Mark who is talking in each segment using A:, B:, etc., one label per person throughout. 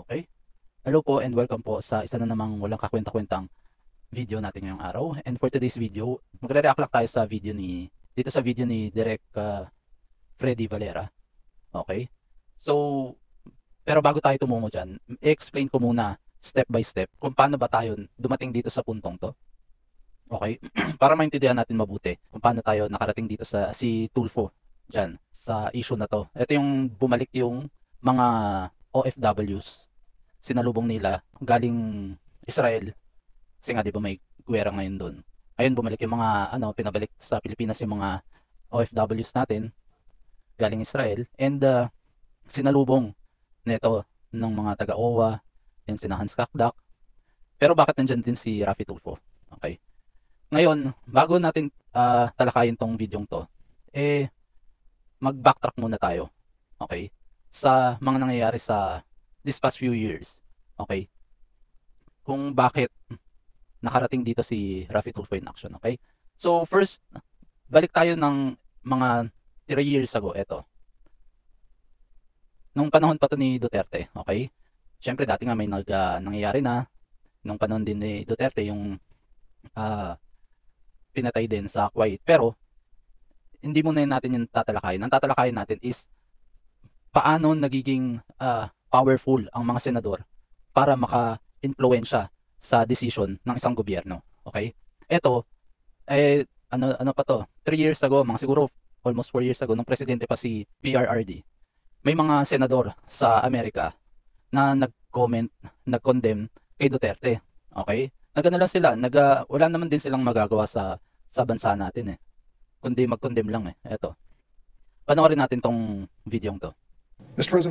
A: Okay. Hello po and welcome po sa isa na namang walang kakwenta-kwentang video natin ngayong araw. And for today's video, magre-react lang tayo sa video ni Direk Freddy Valera. Okay? So, pero bago tayo tumungo dyan, i-explain ko muna step by step kung paano ba tayo dumating dito sa puntong to. Okay? Para maintindihan natin mabuti kung paano tayo nakarating dito sa si Tulfo dyan sa issue na to. Ito yung bumalik yung mga OFWs, sinalubong nila galing Israel. Kasi nga 'di ba may guwerra ngayon doon. Ayun, bumalik yung mga pinabalik sa Pilipinas yung mga OFWs natin galing Israel and sinalubong nito ng mga taga-OWA, yung sina Hans Kakdak. Pero bakit nandiyan din si Raffy Tulfo? Okay. Ngayon, bago natin talakayin tong videong to, mag-backtrack muna tayo. Okay? Sa mga nangyayari sa this past few years. Okay? Kung bakit nakarating dito si Raffy Tulfo in action. Okay? So first, balik tayo ng mga 3 years ago. Ito. Nung panahon pa to ni Duterte. Okay? Siyempre dati nga may nangyayari na. Nung panahon din ni Duterte yung pinatay din sa Kuwait. Pero hindi muna natin yung tatalakayin. Ang tatalakayin natin is paano nagiging powerful ang mga senador para maka-impluwensya sa decision ng isang gobyerno. Okay? Ito, ano pa to? 3 years ago, mga siguro almost 4 years ago, nung presidente pa si PRRD, may mga senador sa Amerika na nag-comment, nag-condemn kay Duterte. Okay? Nagano lang sila, wala naman din silang magagawa sa bansa natin kundi mag-condemn lang Ito. Panoorin natin tong videong to.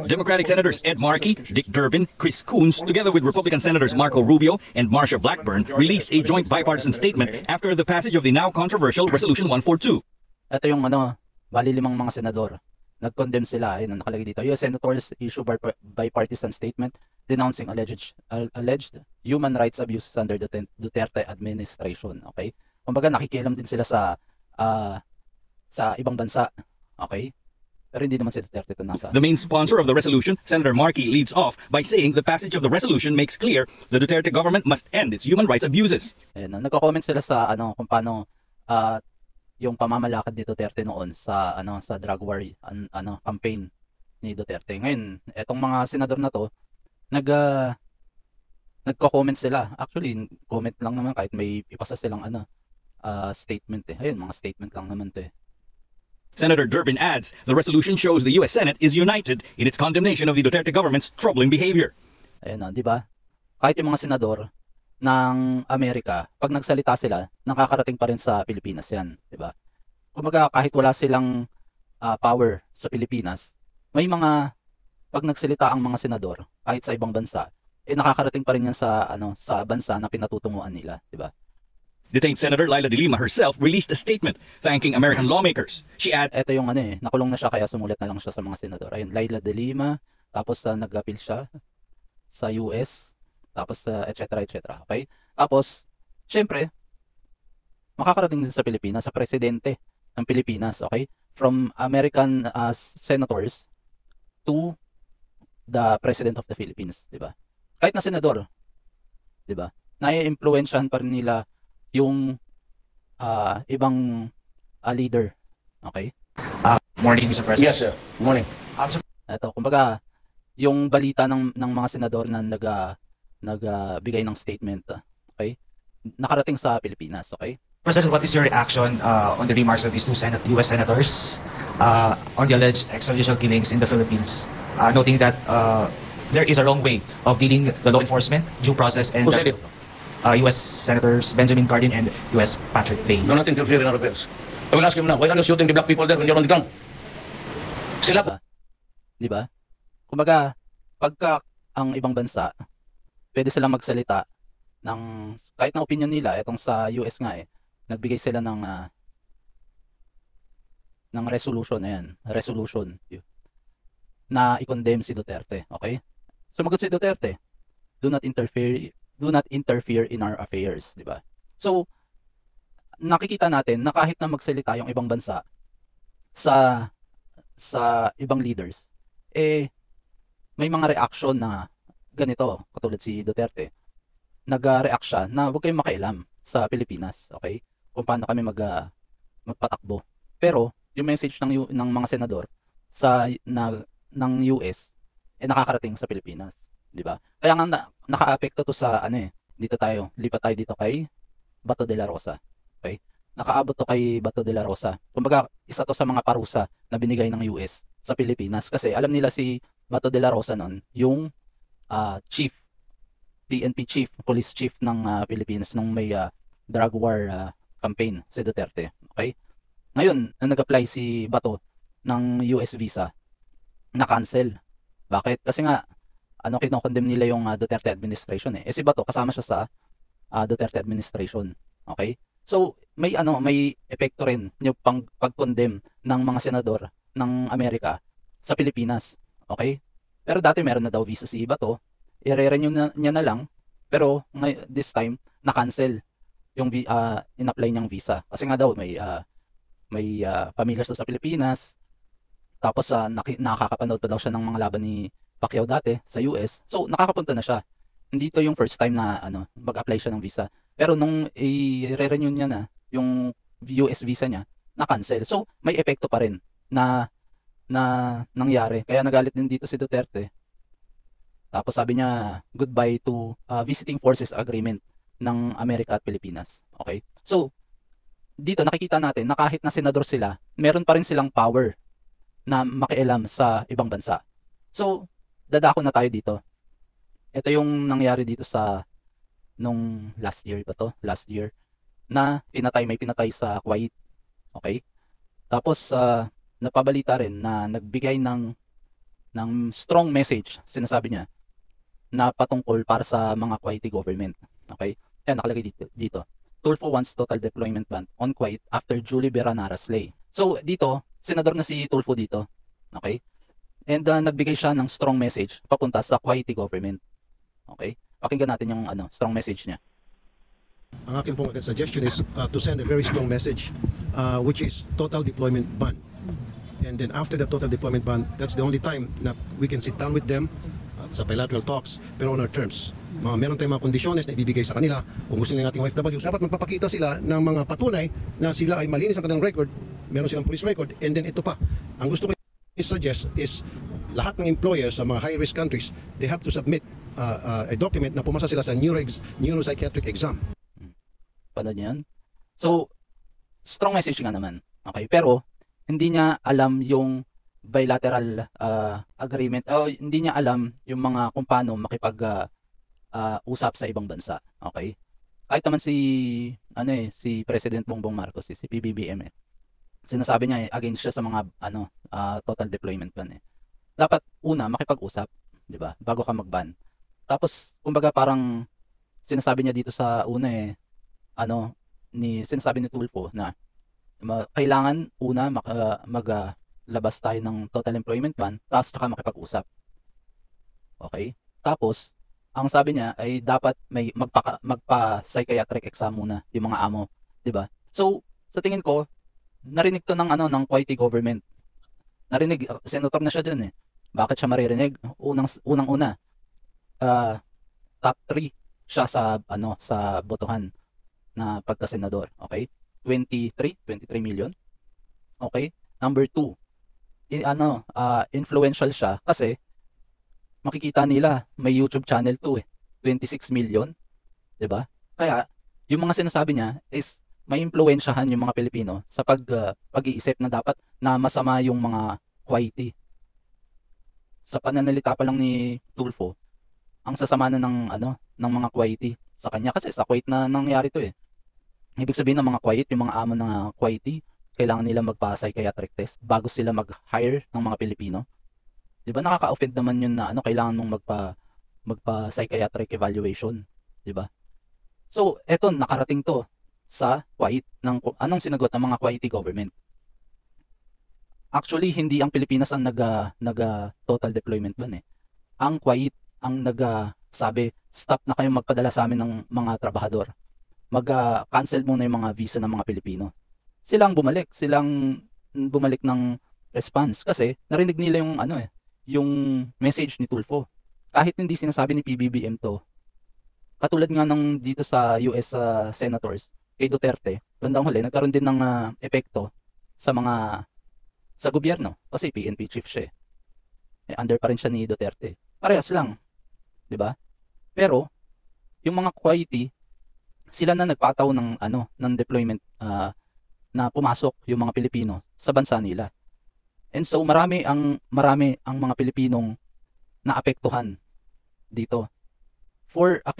B: Democratic Senators Ed Markey, Dick Durbin, Chris Coons, together with Republican Senators Marco Rubio and Marsha Blackburn, released a joint bipartisan statement after the passage of the now controversial Resolution 142.
A: Ito yung bali 5 mga senador. Nag-condemn sila. Ayun, nakalagay dito. US Senators issue bipartisan statement denouncing alleged human rights abuses under the Duterte administration. Okay? Kumbaga nakikialam din sila sa ibang bansa. Okay? Pero hindi naman si Duterte ito nasa.
B: The main sponsor of the resolution, Senator Markey, leads off by saying the passage of the resolution makes clear the Duterte government must end its human rights abuses.
A: Ayun, nagko-comment sila sa kung paano yung pamamalakad ni Duterte noon sa drug war campaign ni Duterte. Ngayon, etong mga senador na to nagko-comment sila. Actually, comment lang naman kahit may ipasa silang statement Ayun, mga statement lang naman to
B: Senator Durbin adds, the resolution shows the U.S. Senate is united in its condemnation of the Duterte government's troubling behavior.
A: Ayun, di ba? Kahit yung mga senador ng Amerika, pag nagsalita sila, nakakarating pa rin sa Pilipinas yan, di ba? Kumbaga, kahit wala silang power sa Pilipinas, may mga, pag nagsalita ang mga senador, kahit sa ibang bansa, nakakarating pa rin yan sa bansa na pinatutunguhan nila, di ba?
B: Detained Senator Laila de Lima herself released a statement thanking American lawmakers. She added,
A: ito yung nakulong na siya kaya sumulat na lang siya sa mga senador. Ayun, Laila de Lima, tapos nag-appeal siya sa US, tapos etc. Okay? Tapos, syempre, makakarating din sa Pilipinas, sa presidente ng Pilipinas, okay? From American senators to the President of the Philippines, di ba? Kahit na senador, di ba? Nai-impluwensyahan pa rin nila yung ibang leader. Okay?
C: Morning, Mr. President.
D: Yes, sir. Morning.
A: Ito, kumbaga, yung balita ng mga senador na nagbigay ng statement, okay? Nakarating sa Pilipinas, okay?
C: President, what is your reaction on the remarks of these two U.S. senators on the alleged extrajudicial killings in the Philippines, noting that there is a wrong way of dealing the law enforcement, due process, and
D: Who said it?
C: U.S. Senators Benjamin Cardin and U.S. Patrick Leahy.
D: Do not interfere in our affairs. I will ask him now, why are you shooting the black people there when you're on the ground? Sila po.
A: Di ba? Kumbaga, pagka ang ibang bansa, pwede silang magsalita ng kahit na opinion nila, itong sa US nga nagbigay sila ng resolution na i-condemn si Duterte, okay? Sumagot si Duterte, do not interfere in our affairs, di ba? So, nakikita natin na kahit na magsalita yung ibang bansa sa ibang leaders, may mga reaction na ganito, katulad si Duterte, nag-react siya na huwag kayong makialam sa Pilipinas, okay? Kung paano kami magpatakbo. Pero yung message ng mga senador ng US nakakarating sa Pilipinas, 'di ba? Kaya nga nakaapekto to sa lipat tayo dito kay Bato de la Rosa. Okay? Nakaabot to kay Bato de la Rosa. Kumbaga, isa to sa mga parusa na binigay ng US sa Pilipinas kasi alam nila si Bato de la Rosa noon, yung PNP chief, police chief ng Pilipinas nung may drug war campaign si Duterte. Okay? Ngayon, nag-apply si Bato ng US visa, na-cancel. Bakit? Kasi nga, kinokondemn nila yung Duterte administration eh. Si Bato, kasama siya sa Duterte administration. Okay? So, may epekto rin yung pag-condemn ng mga senador ng Amerika sa Pilipinas. Okay? Pero dati meron na daw visa si Bato, i-renew niya na lang, pero this time, na-cancel yung in-apply niyang visa. Kasi nga daw, may pamilya siya sa Pilipinas, tapos nakakapanood pa daw siya ng mga laban ni Pacquiao dati sa US. So, nakakapunta na siya. Hindi to yung first time na mag-apply siya ng visa. Pero nung i-renew niya na yung US visa niya, na-cancel. So, may epekto pa rin na nangyari. Kaya nagalit din dito si Duterte. Tapos sabi niya, goodbye to visiting forces agreement ng Amerika at Pilipinas. Okay? So, dito nakikita natin na kahit na senador sila, meron pa rin silang power na makialam sa ibang bansa. So, dadako na tayo dito. Ito yung nangyari dito nung last year na may pinatay sa Kuwait. Okay? Tapos napabalita rin na nagbigay ng strong message, sinasabi niya, na patungkol para sa mga Kuwaiti government. Okay? Ayan, nakalagay dito. Tulfo wants total deployment ban on Kuwait after Julie Beranara slay. So dito, senador na si Tulfo dito. Okay? And nagbigay siya ng strong message papunta sa Kuwaiti government. Okay? Pakinggan natin yung strong message niya.
E: Ang aking pong suggestion is to send a very strong message which is total deployment ban. And then after the total deployment ban, that's the only time na we can sit down with them sa bilateral talks, pero on our terms. Meron tayong mga kondisyones na ibibigay sa kanila. Kung gusto nila ating OFW, dapat magpapakita sila ng mga patunay na sila ay malinis ang kanilang record, meron silang police record, and then ito pa. Ang gusto ko i-suggest is lahat ng employers sa mga high-risk countries, they have to submit a document na pumasa sila sa neuropsychiatric exam.
A: Paano niyan? So, strong message nga naman. Okay? Pero, hindi niya alam yung bilateral agreement, o hindi niya alam yung mga kung paano usap sa ibang bansa. Okay? Kahit naman si President Bongbong Marcos, si PBBM sinasabi niya against siya sa mga total deployment ban Dapat una makipag-usap, 'di ba? Bago ka mag-ban. Tapos kumbaga parang sinasabi niya dito sa una sinasabi ni Tulfo na kailangan una maglabas tayo ng total employment ban, tapos saka makipag-usap. Okay? Tapos ang sabi niya ay dapat may magpa-psychiatric exam muna yung mga amo, 'di ba? So, sa tingin ko, narinig to ng Kuwaiti government. Narinig, senator na siya dun Bakit siya maririnig? Unang-una, top 3 siya sa botohan na pagka-senador, okay? 23 million. Okay? Number 2, influential siya kasi makikita nila may YouTube channel 2 26 million, 'di ba? Kaya yung mga sinasabi niya is may impluwensyahan yung mga Pilipino sa pag-iisip na dapat na masama yung mga Kuwaiti. Sa pananalita pa lang ni Tulfo, ang sasama na ng mga Kuwaiti sa kanya kasi sa Kuwait na nangyari to Ibig sabihin ng mga Kuwait, yung mga amo ng Kuwaiti, kailangan nila magpa-psychiatric test bago sila mag-hire ng mga Pilipino. 'Di ba nakaka-offend naman yun na kailangan mong magpa-psychiatric evaluation, 'di ba? So, eto nakarating to sa Kuwait anong sinagot ng mga Kuwaiti government. Actually, hindi ang Pilipinas ang total deployment ban Ang Kuwait ang sabi, stop na kayong magpadala sa amin ng mga trabahador. Mag-cancel muna yung mga visa ng mga Pilipino. Silang bumalik ng response kasi narinig nila yung yung message ni Tulfo. kahit hindi sinasabi ni PBBM to, katulad nga ng dito sa US senators, kay Duterte, bandang huli, nagkaroon din ng epekto sa gobyerno. Kasi PNP chief siya under pa rin siya ni Duterte. Parehas lang. 'Di ba? Pero, yung mga Kuwaiti, sila na nagpataw ng deployment na pumasok yung mga Pilipino sa bansa nila. And so marami ang mga Pilipinong naapektuhan dito. For a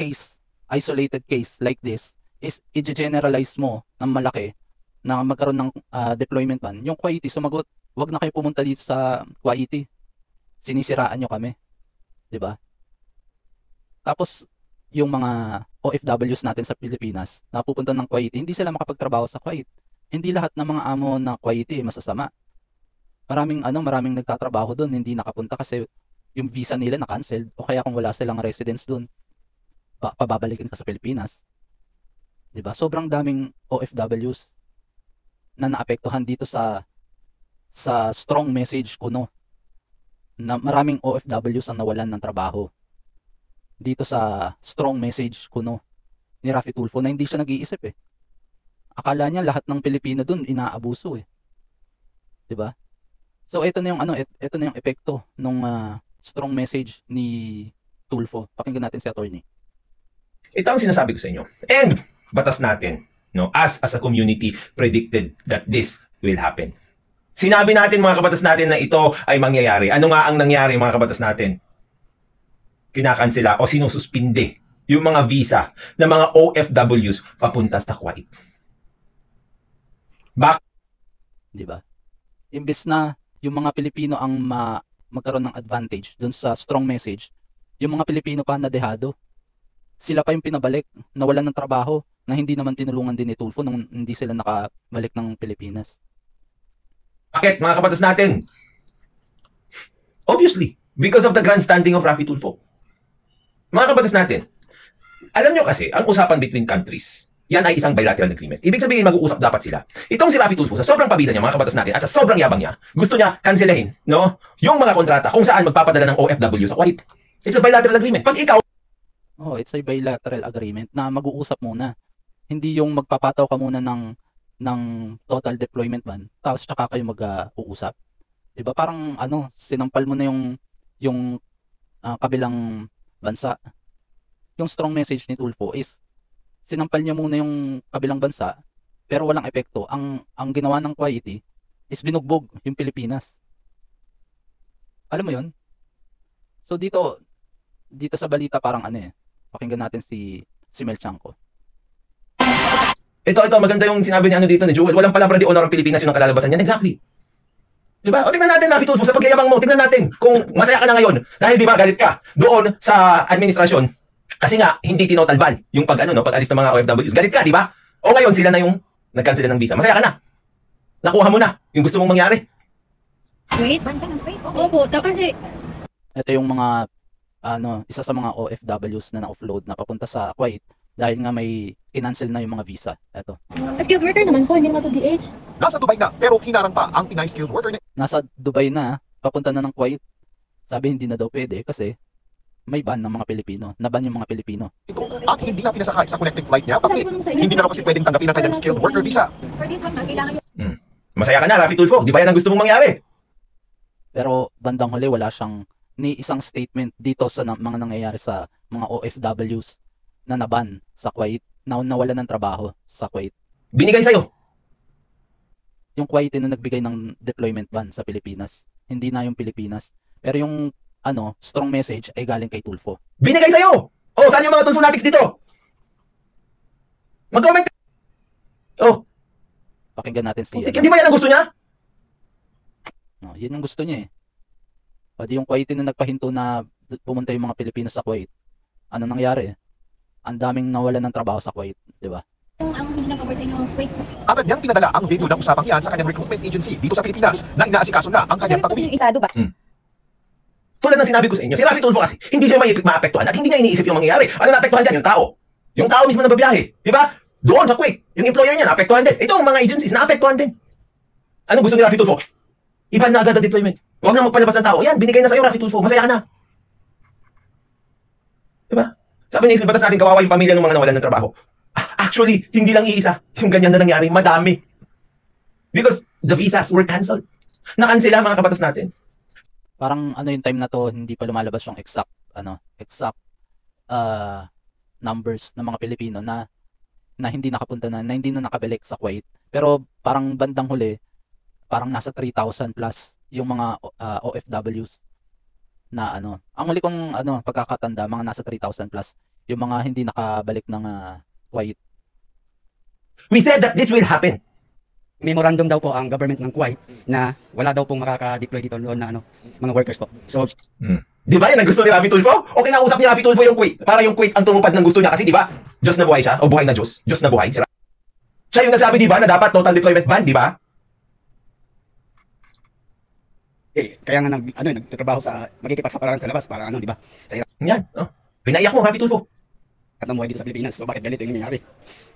A: isolated case like this, is i-generalize mo ng malaki na magkaroon ng deployment ban. Yung Kuwaiti sumagot, wag na kayo pumunta dito sa Kuwaiti. Sinisiraan nyo kami. 'Di ba? Tapos yung mga OFWs natin sa Pilipinas na pupunta ng Kuwaiti, hindi sila makapagtrabaho sa Kuwait. Hindi lahat ng mga amo na Kuwaiti masasama. Maraming nagtatrabaho doon hindi nakapunta kasi yung visa nila na-cancelled o kaya kung wala silang residence doon, pababalikin ka sa Pilipinas. 'Di ba? Sobrang daming OFWs na naapektuhan dito sa strong message kuno na maraming OFWs ang nawalan ng trabaho dito sa strong message kuno ni Raffy Tulfo na hindi siya nag-iisip Akala niya lahat ng Pilipino doon inaabuso 'Di ba? So ito na yung epekto ng strong message ni Tulfo. Pakinggan natin si attorney.
F: Ito ang sinasabi ko sa inyo. And batas natin, no, as a community predicted that this will happen. Sinabi natin mga kabatas natin na ito ay mangyayari. Ano nga ang nangyari mga kabatas natin? Kinakansela o sinususpinde yung mga visa ng mga OFWs papunta sa Kuwait.
A: Di ba? Imbes na yung mga Pilipino ang magkaroon ng advantage dun sa strong message, yung mga Pilipino pa nadehado. Sila pa yung pinabalik, nawalan ng trabaho, na hindi naman tinulungan din ni Tulfo nung hindi sila nakabalik ng Pilipinas.
F: Bakit mga kabatas natin? Obviously, because of the grandstanding of Raffy Tulfo. Mga kabatas natin, alam nyo kasi, ang usapan between countries, yan ay isang bilateral agreement. Ibig sabihin, mag-uusap dapat sila. Itong si Raffy Tulfo, sa sobrang pabida niya, mga kabatas natin, at sa sobrang yabang niya, gusto niya kanselahin, no? Yung mga kontrata kung saan magpapadala ng OFW sa Kuwait. It's a bilateral agreement. Pag ikaw...
A: It's a bilateral agreement na mag-uusap muna. Hindi yung magpapataw ka muna ng total deployment ban, tapos tsaka kayo mag-uusap. Diba? Parang sinampal mo na yung kabilang bansa. Yung strong message ni Tulfo is sinampal niya muna yung kabilang bansa pero walang epekto. Ang ginawa ng Kuwaiti is binugbog yung Pilipinas. Alam mo yun? So dito sa balita parang pakinggan natin si Mel Chanco.
F: Ito, maganda yung sinabi ni dito ni Joel. Walang palabra di honor ang Pilipinas, yun ang kalalabasan niyan. Exactly. Diba? O tingnan natin, Raffy Tulfo, sa pagyayabang mo, tingnan natin kung masaya ka na ngayon. Dahil di ba galit ka doon sa administrasyon kasi nga hindi tinotal ban yung pag-alis ng mga OFWs. Galit ka, di ba? O ngayon sila na yung nag-cancel ng visa. Masaya ka na. Nakuha mo na yung gusto mong mangyari.
G: Wait, banta ng wait. Opo, kasi
A: ito yung mga isa sa mga OFWs na na-offload na papunta sa Kuwait dahil nga may kinancel na yung mga visa. Ito.
G: Skilled worker naman po, hindi naman po DH.
H: Nasa Dubai na, pero hinarang pa ang Pinay skilled worker.
A: Nasa Dubai na, papunta na ng Kuwait. Sabi hindi na daw pwede kasi may ban ng mga Pilipino. Naban yung mga Pilipino.
H: Ito at hindi na pinasakay sa connecting flight niya. Pati hindi na raw kasi pwedeng tanggapin ang kanyang skilled worker visa.
G: For this one, kailangan
F: Masaya ka na, Raffy Tulfo. Di ba yan ang gusto mong mangyari?
A: Pero bandang huli wala siyang ni isang statement dito sa mga nangyayari sa mga OFWs na naban sa Kuwait, na nawalan ng trabaho sa Kuwait.
F: Binigay sa'yo.
A: Yung Kuwait na nagbigay ng deployment ban sa Pilipinas. Hindi na yung Pilipinas. Pero yung strong message ay galing kay Tulfo.
F: Binigay sa'yo! Oh, saan yung mga Tulfonatics dito? Mag-comment! Oh,
A: Pakinggan natin si...
F: hindi ba yan ang gusto niya?
A: No, yun ang gusto niya Pati yung Kuwait na nagpahinto na pumunta yung mga Pilipino sa Kuwait. Ano nangyari? Ang daming nawalan ng trabaho sa Kuwait, di ba?
G: ang hindi nag-cover sa inyo, wait.
H: Agad niyang pinadala ang video ng usapang yan sa kanyang recruitment agency dito sa Pilipinas na inaasikaso na ang kanyang pag-uwi.
G: Isado ba?
F: Tulad ng sinabi ko sa inyo, si Raffy Tulfo kasi hindi siya maapektuhan at hindi niya iniisip yung mangyayari. Ano naapektuhan dyan? Yung tao. Yung tao mismo na babiyahe. Di ba? Doon sa Kuwait, yung employer niya naapektuhan din. Ito ang mga agencies naapektuhan din. Anong gusto ni Raffy Tulfo? Iban na agad ang deployment. Huwag na magpalabas ng tao. Yan, binigay na sa'yo Raffy Tulfo. Masaya ka na. Sabi niya, batas natin kawawa yung pamilya ng mga nawalan ng trabaho. Actually, hindi lang iisa. Yung ganyan na nangyari, madami. Because the visas were canceled. Nakansela mga kabatas natin.
A: Parang ano yung time na to, hindi pa lumalabas yung exact numbers ng mga Pilipino na hindi nakapunta na hindi na nakabalik sa Kuwait. Pero parang bandang huli, parang nasa 3,000 plus yung mga OFWs na ang huli kong pagkakatanda, mga nasa 3,000 plus yung mga hindi nakabalik ng Kuwait.
F: We said that this will happen.
I: Memorandum daw po ang government ng Kuwait na wala daw pong makaka-deploy dito doon na mga workers po. So,
F: Di ba yan ang gusto ni Rafi Tulfo? O kinausap ni Rafi Tulfo yung Kuwait para yung Kuwait ang tumupad ng gusto niya kasi di ba? Diyos na buhay siya o buhay na Diyos. Diyos na buhay. Siya yung nagsabi di ba na dapat total deployment ban, di ba?
I: kaya nga nagtatrabaho sa magkikipagsapalaran sa labas para di ba? Sa hirap
F: Yan. Pinaiyak mo Rafi Tulfo.
I: at ng buhay dito sa Pilipinas. So bakit ganito yung nangyayari?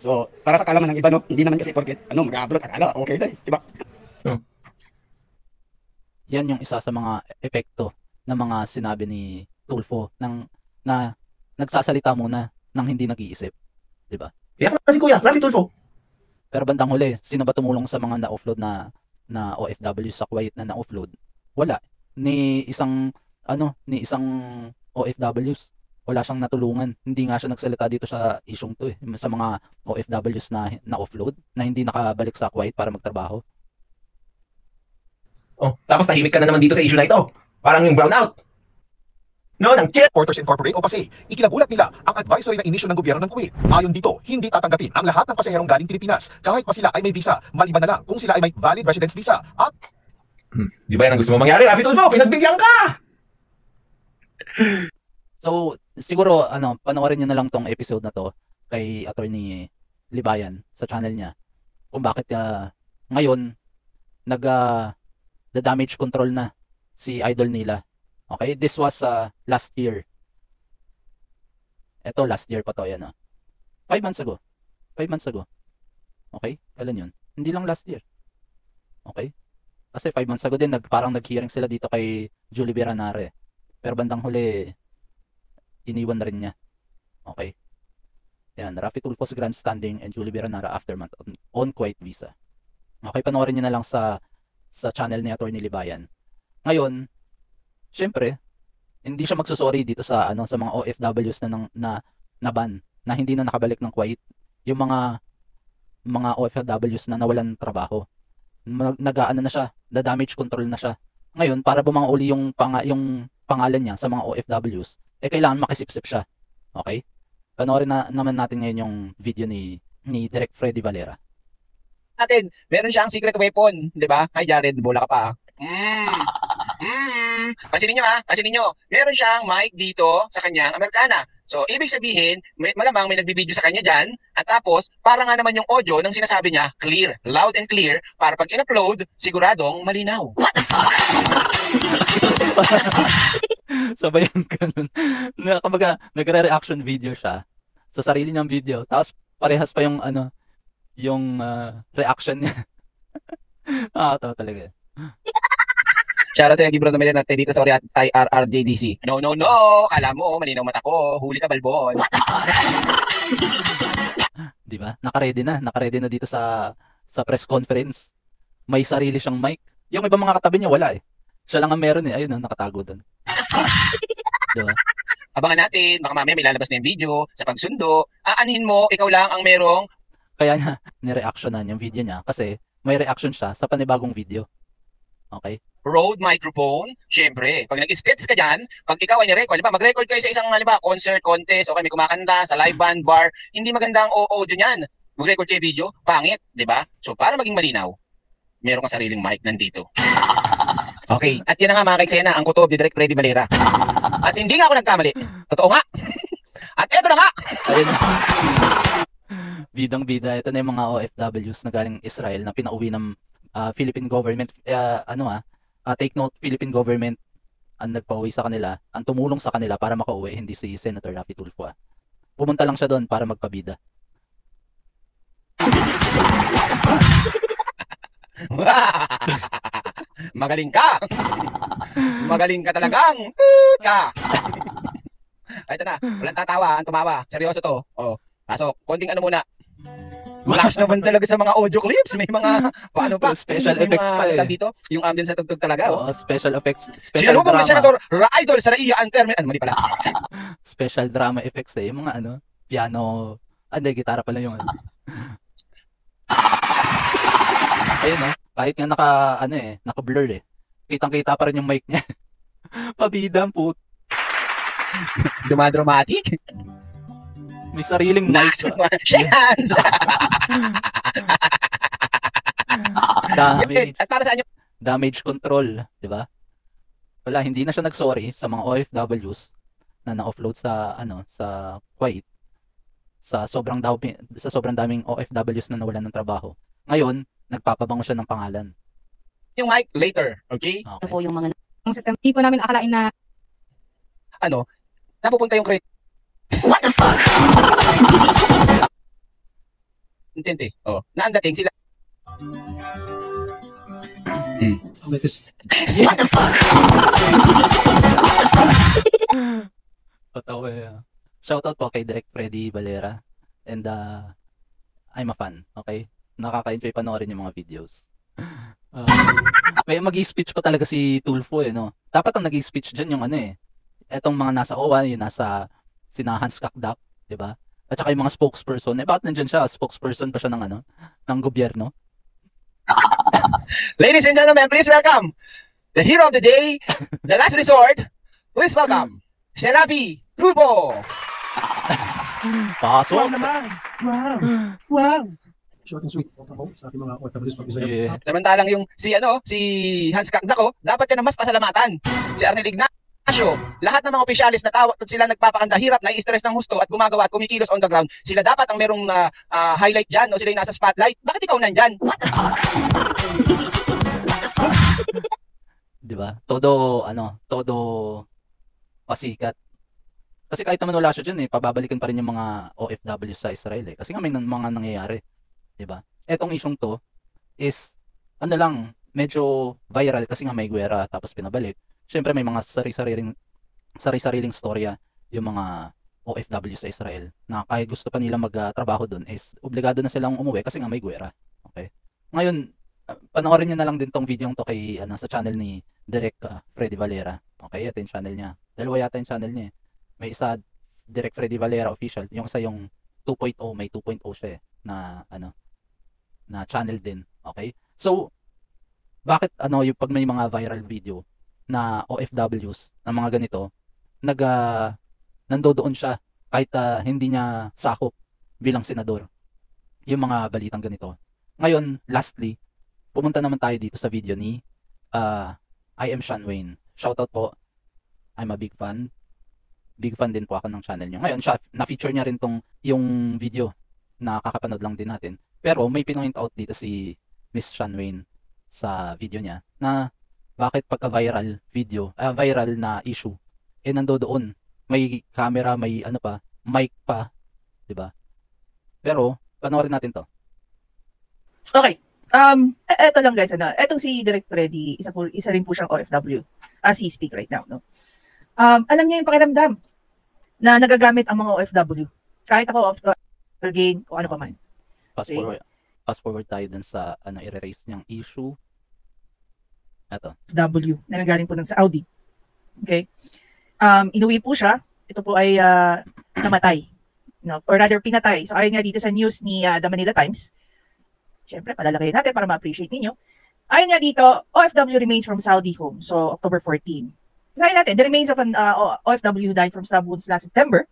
I: So para sa kalaman ng iba, hindi naman kasi porket mag-abroad, akala okay na di ba?
A: Yan yung isa sa mga epekto ng mga sinabi ni Tulfo na nagsasalita muna nang hindi nag-iisip, di ba?
F: Iyak na si Kuya Rafi Tulfo.
A: Pero bandang huli, sino ba tumulong sa mga na-offload na OFW sa Kuwait na na-offload? Wala. Ni isang OFWs. Wala siyang natulungan. Hindi nga siya nagsalita dito sa isyong to sa mga OFWs na offload na hindi nakabalik sa Kuwait para magtrabaho.
F: Tapos tahimik ka na naman dito sa issue na ito. Parang yung brownout. No, ng chip.
H: Reporters Incorporated o PASE, ikinagulat nila ang advisory na inisyu ng gobyerno ng Kuwait. Ayon dito, hindi tatanggapin ang lahat ng pasaherong galing Pilipinas kahit pa sila ay may visa, maliban na lang kung sila ay may valid residence visa at
F: Di ba yan ang gusto mo mangyari, Rafi Tulfo? Pinagbigyan ka!
A: So, siguro, panoorin nyo na lang tong episode na to kay Attorney Libayan sa channel niya. Kung bakit ngayon, damage control na si idol nila. Okay? This was last year. Ito, last year pa to. Yan, 5 months ago. 5 months ago. Okay? Kailan yun? Hindi lang last year. Okay? Kasi 5 months ago din, parang nag-hearing sila dito kay Julie Beranare. Pero bandang huli, iniwan na rin niya. Okay? Yan, Rafi Tulfo's grandstanding and Julie Beranara aftermath on Kuwait visa. Okay, panoorin niyo na lang sa channel ni Attorney Libayan. Ngayon, syempre, hindi siya magsusorry dito sa mga OFWs na ban, na hindi na nakabalik ng Kuwait. Yung mga OFWs na nawalan trabaho. Na siya, damage control na siya. Ngayon, para bumangauli yung pangalan niya sa mga OFWs, kailangan makisipsip siya. Okay? Panoorin naman natin ngayon yung video ni Direk Freddy Valera.
J: Meron siyang secret weapon, di ba? Hi Jared, bola ka pa. Pansinin nyo, meron siyang mic dito sa kanyang Amerikana. So, ibig sabihin, malamang may nagbibideo sa kanya dyan, at tapos, para nga naman yung audio ng sinasabi niya, clear, loud and clear, para pag in-upload, siguradong malinaw.
A: Sabay ang ganun. Kumbaga, nagre-reaction video siya sa sarili niyang video, tapos parehas pa yung reaction niya. Nakakatawa talaga.
J: Shoutout sa Gibron Domelet natin dito sa IRRJDC. No. Kala mo, malinaw mata ko. Huli ka, balbon.
A: Di ba? Naka-ready na dito sa press conference. May sarili siyang mic. Yung ibang mga katabi niya, wala Siya lang ang meron Ayun nakatago doon. Diba?
J: Abangan natin. Baka mamaya may lalabas na yung video sa pagsundo. Aanhin mo, ikaw lang ang merong.
A: Kaya niya, ni-reactionan yung video niya kasi may reaction siya sa panibagong video. Okay?
J: Rode microphone. Siyempre, pag nag-sketch ka dyan, pag ikaw ay ni-record, mag-record kayo sa isang concert, contest, okay, may kumakanta, sa live band, bar, hindi maganda ang audio niyan. Mag-record kayo video, pangit, di ba? So, para maging malinaw, meron kang sariling mic nandito. Okay, at yan na nga mga kaiksena, ang kutob ni Direk Freddy Valera. At hindi nga ako nagkamali. Totoo nga. At eto na nga.
A: Ayun. Bidang-bida, ito na yung mga OFWs na galing Israel na pinauwi ng Philippine government. Take note, Philippine government ang nagpauwi sa kanila, ang tumulong sa kanila para makauwi, hindi si Senator Rafi Tulfo. Pumunta lang siya doon para magpabida.
J: Magaling ka! Magaling ka talagang! Ka! Ito na. Walang tatawa, ang tumawa. Seryoso to. Oh, pasok. Konting ano muna. Relax naman talaga sa mga audio clips. May mga, paano pa?
A: Special
J: May
A: effects
J: mga,
A: pa eh.
J: dito, yung ambience sa tugtog talaga.
A: Oo, special effects, special
J: Sinalubong ni
A: drama.
J: Senator Idol Saraia ang termin. Ano, mali pala.
A: Special drama effects eh. Yung mga ano, piano, hindi, gitara pala yung ano. Ayun no, kahit nga naka-blur eh. Kitang-kita pa rin yung mic niya. Pabidang put.
J: Dumadramatic.
A: May sariling mic.
J: Shake hands!
A: Damage,
J: At para saan yung
A: damage control, di ba? Wala, hindi na siya nag-sorry sa mga OFWs na na-offload sa sa Kuwait sa sobrang daming OFWs na nawalan ng trabaho. Ngayon, nagpapabango siya ng pangalan.
J: yung mic later, okay?
G: Ito po yung mga hindi po namin akalain na
J: Ano, napupunta yung credit. What the fuck? Intente. Oh, naandating sila.
A: What the fuck? Patawa eh. Shoutout po kay Direk Freddy Valera. And I'm a fan, okay? Nakaka-enjoy panoorin yung mga videos. May mag-i-speech pa talaga si Tulfo eh, no? Dapat ang nag-i-speech dyan yung ano eh. Etong mga nasa OWA, yung nasa sina Hans Kakdak, di ba? At saka yung mga spokesperson. Eh, bakit nandyan siya? Spokesperson pa siya ng ano? Ng gobyerno?
J: Ladies and gentlemen, please welcome the hero of the day, the last resort. Please welcome, Serapi Tulfo.
A: Pasok!
E: Wow! Short and sweet. Ako sa ating mga OFWs pag-isaya.
A: Yeah.
J: Samantalang yung si Hans Kakdako, dapat yan ang mas pasalamatan. Si Arnel Ignacio, lahat ng mga opisyalis na tawag sila nagpapakanda, hirap, nai-stress ng husto at gumagawa at kumikilos on the ground. Sila dapat ang merong highlight dyan o sila yung nasa spotlight. Bakit ikaw nandyan?
A: Di ba? Todo pasikat. Kasi kahit naman wala siya dyan eh, pababalikan pa rin yung mga OFW sa Israel eh. Kasi nga may mga nangyayari. Di ba? Etong isyong to is, medyo viral kasi nga may gwera tapos pinabalik. Siyempre may mga sari-sariling storya yung mga OFW sa Israel na kahit gusto pa nila magtrabaho doon is obligado na silang umuwi kasi nga may gwera. Okay? Ngayon, panoorin niyo na lang din tong video to kay sa channel ni Direk Freddy Valera. Okay, ito yung channel niya. Dalawa yata yung channel niya. May isa Direk Freddy Valera official, yung isa yung 2.0, may 2.0 siya na channel din. Okay? So, bakit yung pag may mga viral video na OFWs na mga ganito, nandoon siya kahit hindi niya sakop bilang senador yung mga balitang ganito. Ngayon, lastly, pumunta naman tayo dito sa video ni I am Sean Wayne. Shoutout po. I'm a big fan. Big fan din po ako ng channel niya. Ngayon, na-feature niya rin yung video na kakapanood lang din natin. Pero may pinoint out dito si Miss Sean Wayne sa video niya na bakit pagka-viral video, viral na issue, nandoon. May camera, may mic pa, 'di ba? Pero panoorin natin 'to.
K: Okay. Eto lang guys, etong si Direk Freddy, isa rin po siyang OFW as he speak right now, no? Alam niya yung pakiramdam na nagagamit ang mga OFW. Kahit ako gain kung ano pa man.
A: Fast forward tayo dun sa i-erase niyang issue. Ito.
K: OFW na nanggaling po ng Saudi. Okay? Inuwi po siya. Ito po ay namatay. No? Or rather, pinatay. So, ayon nga dito sa news ni The Manila Times, syempre, palalaki natin para ma-appreciate ninyo. Ayon nga dito, OFW remains from Saudi home. So, October 14. Sabi natin, the remains of an OFW died from stab wounds last September.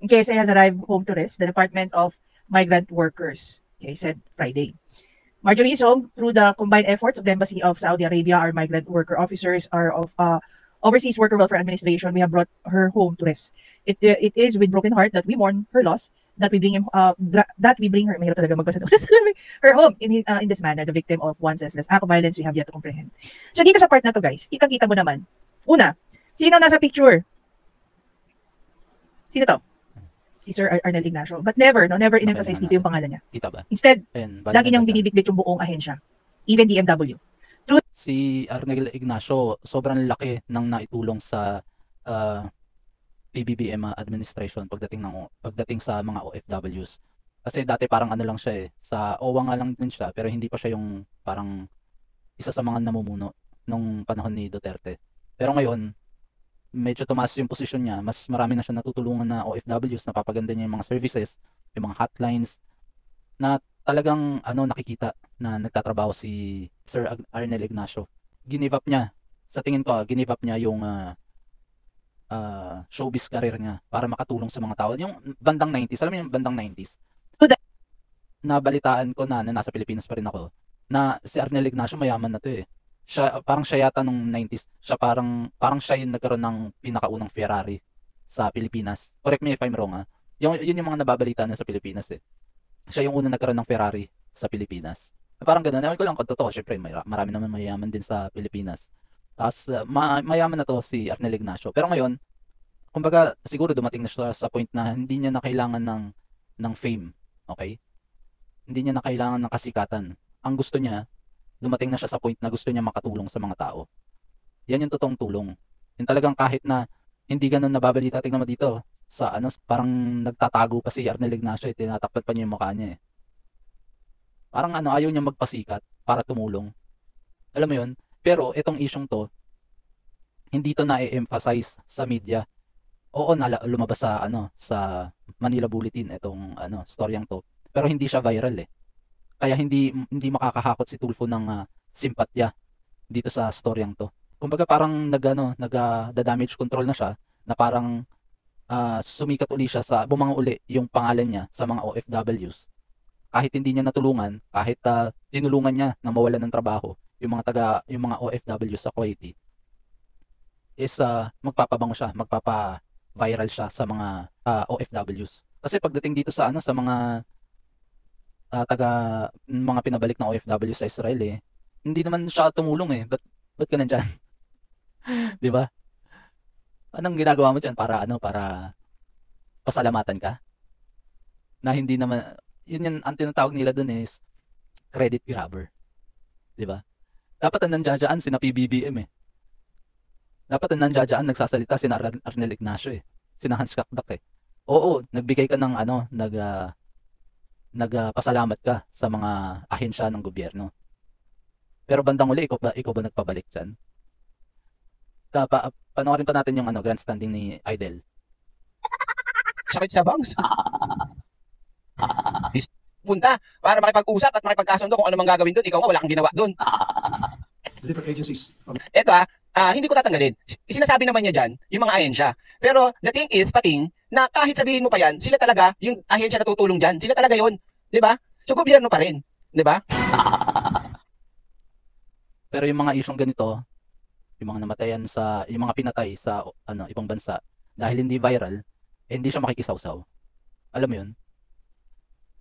K: In case he has arrived home to rest, the Department of Migrant Workers, said Friday. Marjorie is home through the combined efforts of the Embassy of Saudi Arabia, our migrant worker officers, our Overseas Worker Welfare Administration. We have brought her home to rest. It is with broken heart that we mourn her loss, that we bring her, mahirap talaga magbasa doon, her home in this manner, the victim of one senseless act of violence we have yet to comprehend. So dito sa part na to guys, kitang-kita mo naman. Una, sino nasa picture? Sino to? Si Sir Arnel Ignacio. But never in-emphasize dito yung pangalan niya.
A: Kita ba?
K: Instead, lagi niyang binibitbit yung buong ahensya. Even DMW.
A: Si Arnel Ignacio, sobrang laki ng naitulong sa PBBM administration pagdating sa mga OFWs. Kasi dati parang ano lang siya sa OWA nga lang din siya, pero hindi pa siya yung parang isa sa mga namumuno nung panahon ni Duterte. Pero ngayon, medyo tumaas yung posisyon niya, mas marami na siya natutulungan na OFWs, napapaganda niya yung mga services, yung mga hotlines, na talagang nakikita na nagtatrabaho si Sir Arnel Ignacio. Give up niya, sa tingin ko, give up niya yung showbiz career niya para makatulong sa mga tao. Yung bandang 90s, alam mo yung bandang 90s? Nabalitaan ko na nasa Pilipinas pa rin ako, na si Arnel Ignacio mayaman na to eh. Parang siya yata nung 90s, parang siya yung nagkaroon ng pinakaunang Ferrari sa Pilipinas. Correct me if I'm wrong yun yung mga nababalitaan na sa Pilipinas eh. Siya yung unang nagkaroon ng Ferrari sa Pilipinas. Parang gano'n. Ewan ko lang kung totoo. Siyempre, marami naman mayaman din sa Pilipinas. Tapos, mayaman na to si Arnel Ignacio. Pero ngayon, kumbaga, siguro dumating na siya sa point na hindi niya na kailangan ng fame. Okay? Hindi niya na kailangan ng kasikatan. Ang gusto niya, dumating na siya sa point na gusto niya makatulong sa mga tao. Yan yung totoong tulong. Yung talagang kahit na hindi ganun nababalita, tingnan mo dito, sa parang nagtatago pa si Arnel Ignacio, tinatakpat pa niya yung mukha niya eh. Parang ayaw niya magpasikat para tumulong. Alam mo yun? Pero itong isyong to, hindi to na-emphasize sa media. Oo, lumabas sa sa Manila Bulletin itong storyang to. Pero hindi siya viral eh. Kaya hindi makakahakot si Tulfo ng simpatya dito sa storyang to. Kumbaga parang nag-damage control na siya, na parang sumikat uli siya bumango uli yung pangalan niya sa mga OFWs. Kahit hindi niya natulungan, kahit tinulungan niya na mawalan ng trabaho yung mga OFWs sa Kuwaiti, is magpapabango siya, magpapa-viral siya sa mga OFWs. Kasi pagdating dito sa sa mga mga pinabalik na OFW sa Israel hindi naman siya tumulong ba't ka nandyan? 'Di ba? Anong ginagawa mo diyan para pasalamatan ka? Na hindi naman, yun ang tinatawag nila doon is credit grabber. 'Di ba? Dapat ang nandiyan sina PBBM Dapat ang nandiyan nagsasalita sina Arnel Ignacio sina Hans Kakdak Oo, nagbigay ka ng nagpasalamat ka sa mga ahensya ng gobyerno. Pero bandang uli, ikaw ba nagpabalik dyan? Panoorin pa natin yung grandstanding ni Idel.
J: Sakit sa bangs. Punta para makipag-usap at makipagkasundo kung ano mang gagawin doon. Ikaw nga, wala kang ginawa doon.
E: Different agencies.
J: Ito hindi ko tatanggalin. Sinasabi naman niya dyan, yung mga ahensya. Pero the thing is, na kahit sabihin mo pa yan, sila talaga, yung ahensya na tutulong dyan, sila talaga yun. Diba? So, gobyerno pa rin. Diba?
A: Pero yung mga isyong ganito, yung mga namatayan yung mga pinatay sa ibang bansa, dahil hindi viral, hindi siya makikisawsaw. Alam mo yun?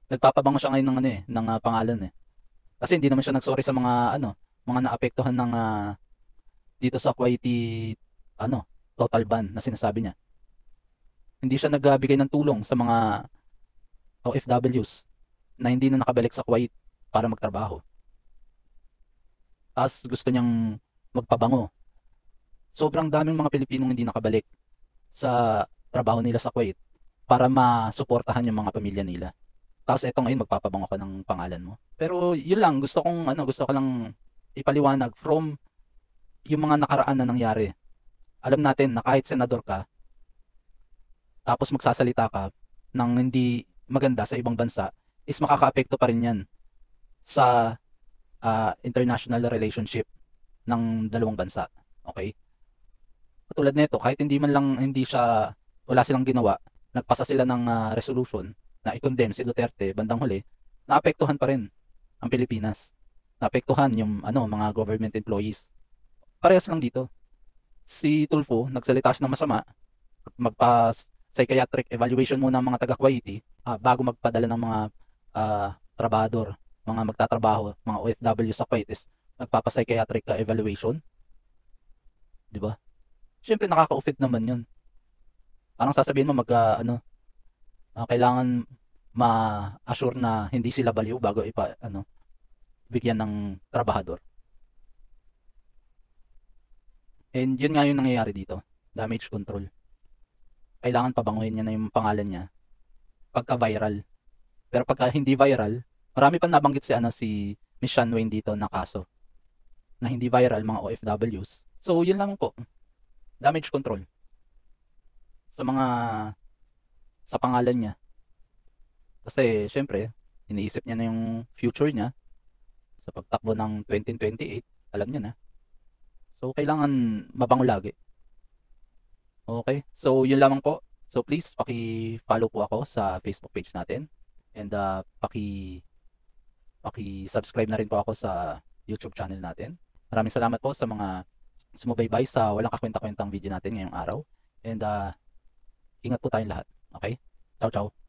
A: Nagpapabango siya ngayon ng pangalan Kasi hindi naman siya nagsorry sa mga mga naapektuhan ng dito sa Kuwaiti total ban na sinasabi niya. Hindi siya nagbigay ng tulong sa mga OFWs na hindi na nakabalik sa Kuwait para magtrabaho. Tapos gusto niyang magpabango. Sobrang daming mga Pilipinong hindi nakabalik sa trabaho nila sa Kuwait para masuportahan yung mga pamilya nila. Tapos eto ngayon magpapabango ka ng pangalan mo. Pero yun lang, gusto ko lang ipaliwanag from yung mga nakaraan na nangyari. Alam natin na kahit senador ka, tapos magsasalita ka ng hindi maganda sa ibang bansa, is makakaapekto pa rin yan sa international relationship ng dalawang bansa. Okay? Katulad nito, kahit wala silang ginawa, nagpasa sila ng resolution na i-condemn si Duterte, bandang huli, naapektuhan pa rin ang Pilipinas. Naapektuhan yung mga government employees. Parehas lang dito. Si Tulfo, nagsalita siya ng masama, magpa-psychiatric evaluation muna ng mga taga-Kuwaiti bago magpadala ng mga trabador, mga magtatrabaho, mga OFW sa Kuwait, magpapa-psychiatric evaluation. 'Di ba? Siyempre nakaka-offend naman 'yun. Parang sasabihin mo kailangan ma-assure na hindi sila baliw bago bigyan ng trabahador. And yun nga yung nangyayari dito, damage control. kailangan pabanguhin niya na yung pangalan niya pagka viral. Pero pagka hindi viral, marami pa nabanggit si Miss Sean Wayne dito na kaso na hindi viral, mga OFWs. So yun lang po, damage control sa pangalan niya. Kasi syempre iniisip niya na yung future niya sa pagtakbo ng 2028, alam niya na. So kailangan mabango lagi. Okay, so yun lamang po. So please paki-follow po ako sa Facebook page natin, and paki-subscribe na rin po ako sa YouTube channel natin. Maraming salamat po sa mga sumubaybay sa walang kakwenta-kwentang video natin ngayong araw, and ingat po tayong lahat. Okay, ciao ciao.